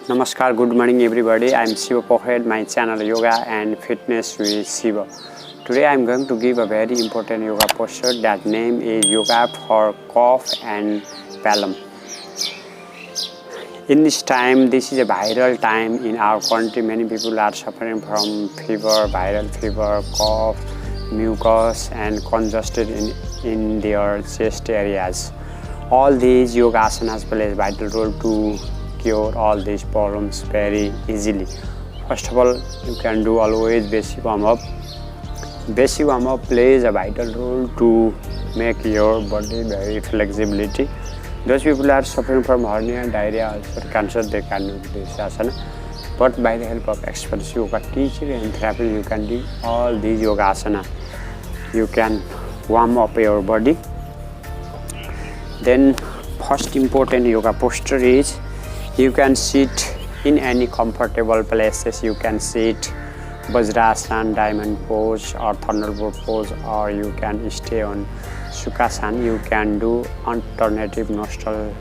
Namaskar, good morning everybody. I am Shiva Pokharel, my channel Yoga and Fitness with Shiva. Today I am going to give a very important yoga posture. That name is Yoga for Cough and Phelgm. In this time, this is a viral time in our country. Many people are suffering from fever, viral fever, cough, mucus and congested in their chest areas. All these yoga asanas play a vital role to cure all these problems very easily. First of all, you can do always basic warm-up. Basic warm-up plays a vital role to make your body very flexibility. Those people are suffering from hernia, diarrhea, ulcer, cancer, they can do this asana. But by the help of experts, yoga teacher and therapist, you can do all these yoga asana. You can warm up your body. Then first important yoga posture is you can sit in any comfortable places. You can sit Vajrasana, diamond pose or thunderbolt pose, or you can stay on Sukhasana. You can do alternative nostril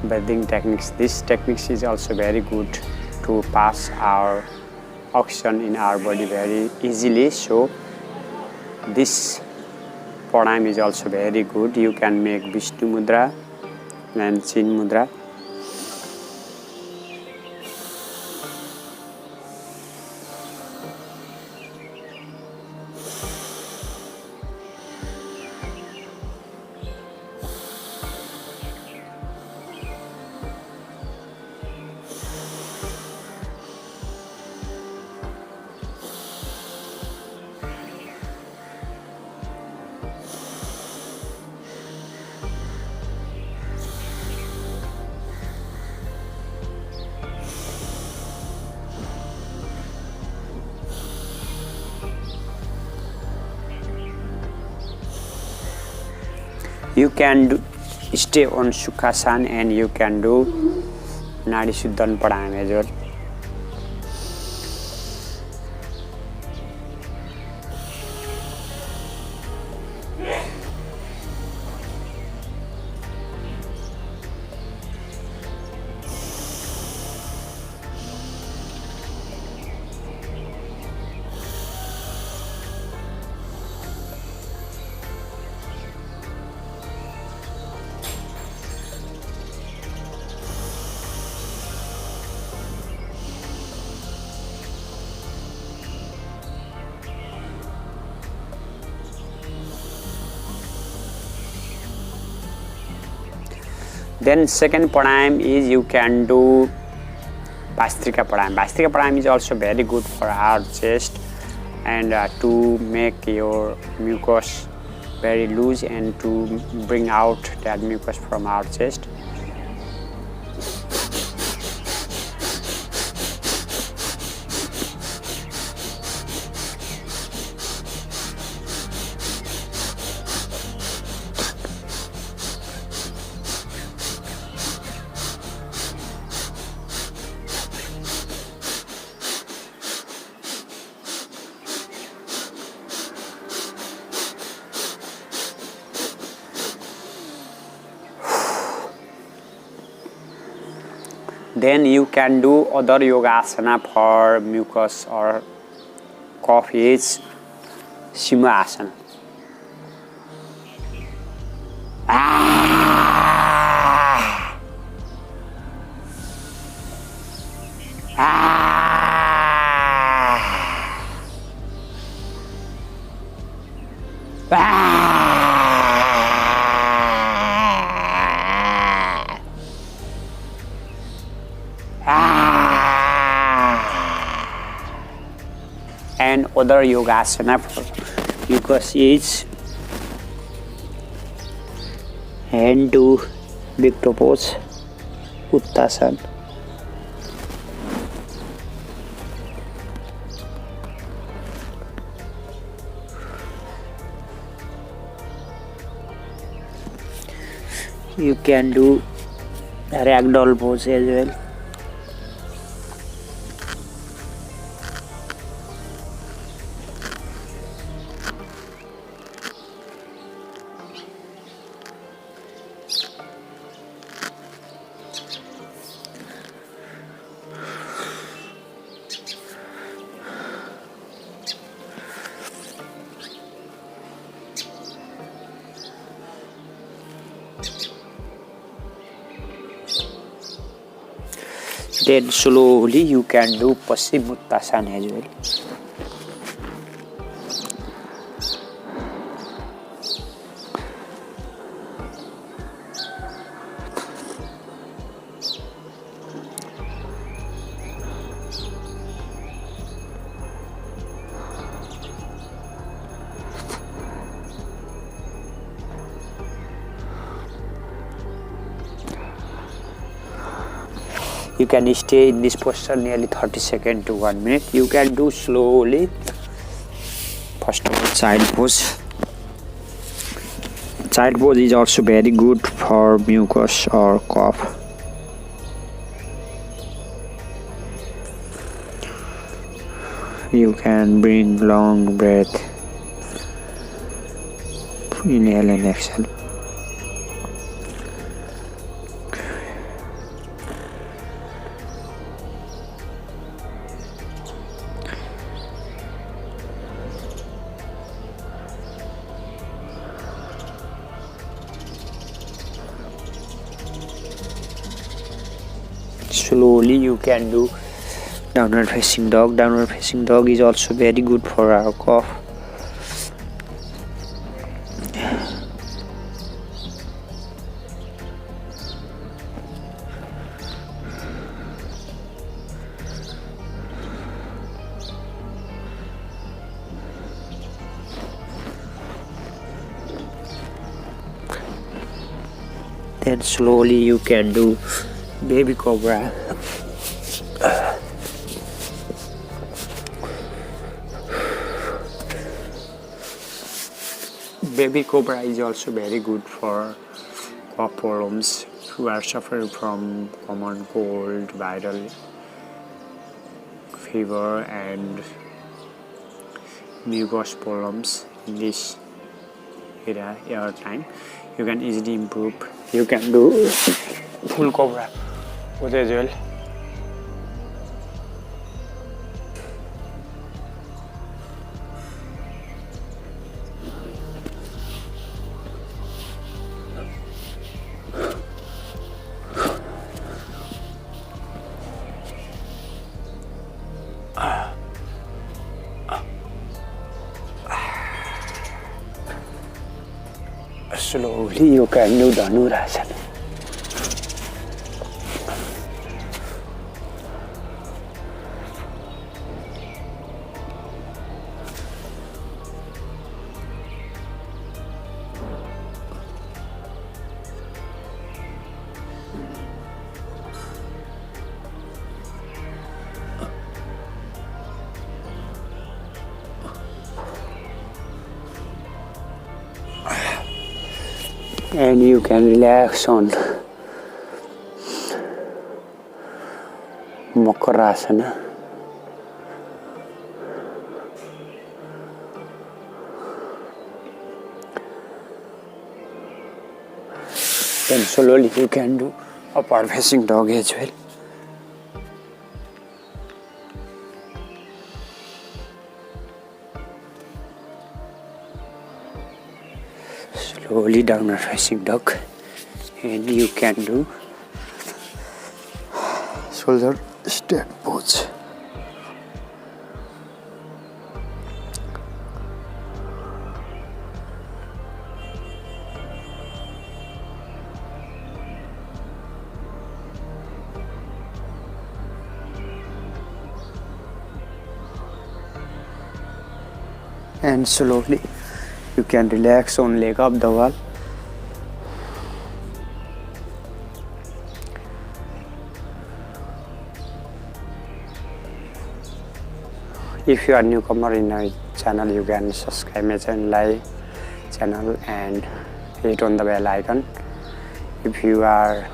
breathing techniques. This technique is also very good to pass our oxygen in our body very easily. So this pranayama is also very good. You can make Vishnu Mudra and Chin Mudra. You can stay on Sukhasana and you can do Nadi Shuddhan pranayama as well. Then second pranayama is you can do Bhastrika pranayama. Bhastrika pranayama is also very good for our chest and to make your mucus very loose and to bring out that mucus from our chest. Then you can do other yoga asana for mucus or cough is Shima asana. And other yoga asana for mucus is hand to big toe pose, Uttasana. You can do ragdoll pose as well. Then slowly you can do Paschimottanasana as well. You can stay in this posture nearly 30 seconds to 1 minute. You can do slowly. First of all, child pose. Child pose is also very good for mucus or cough. You can bring long breath. Inhale and exhale. Slowly you can do downward facing dog. Downward facing dog is also very good for our cough. Then slowly you can do baby cobra. Baby cobra is also very good for cough problems who are suffering from common cold, viral fever and mucus problems in this air time. You can easily improve. You can do full cobra pose as well. Slowly you can do Dhanurasana. And you can relax on Makarasana. Then slowly you can do upward facing dog as well. Slowly downward facing dog, and you can do shoulder step pose. And slowly you can relax on leg up the wall. If you are newcomer in our channel, you can subscribe my channel and hit on the bell icon. If you are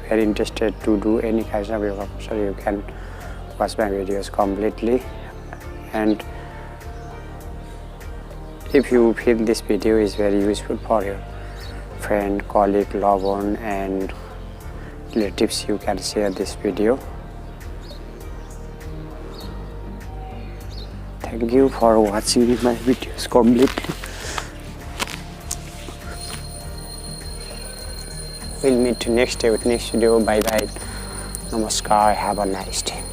very interested to do any kind of yoga posture, you can watch my videos completely. And if you feel this video is very useful for your friend, colleague, loved one and relatives, you can share this video. Thank you for watching my videos completely. We'll meet next day with next video. Bye bye. Namaskar. Have a nice day.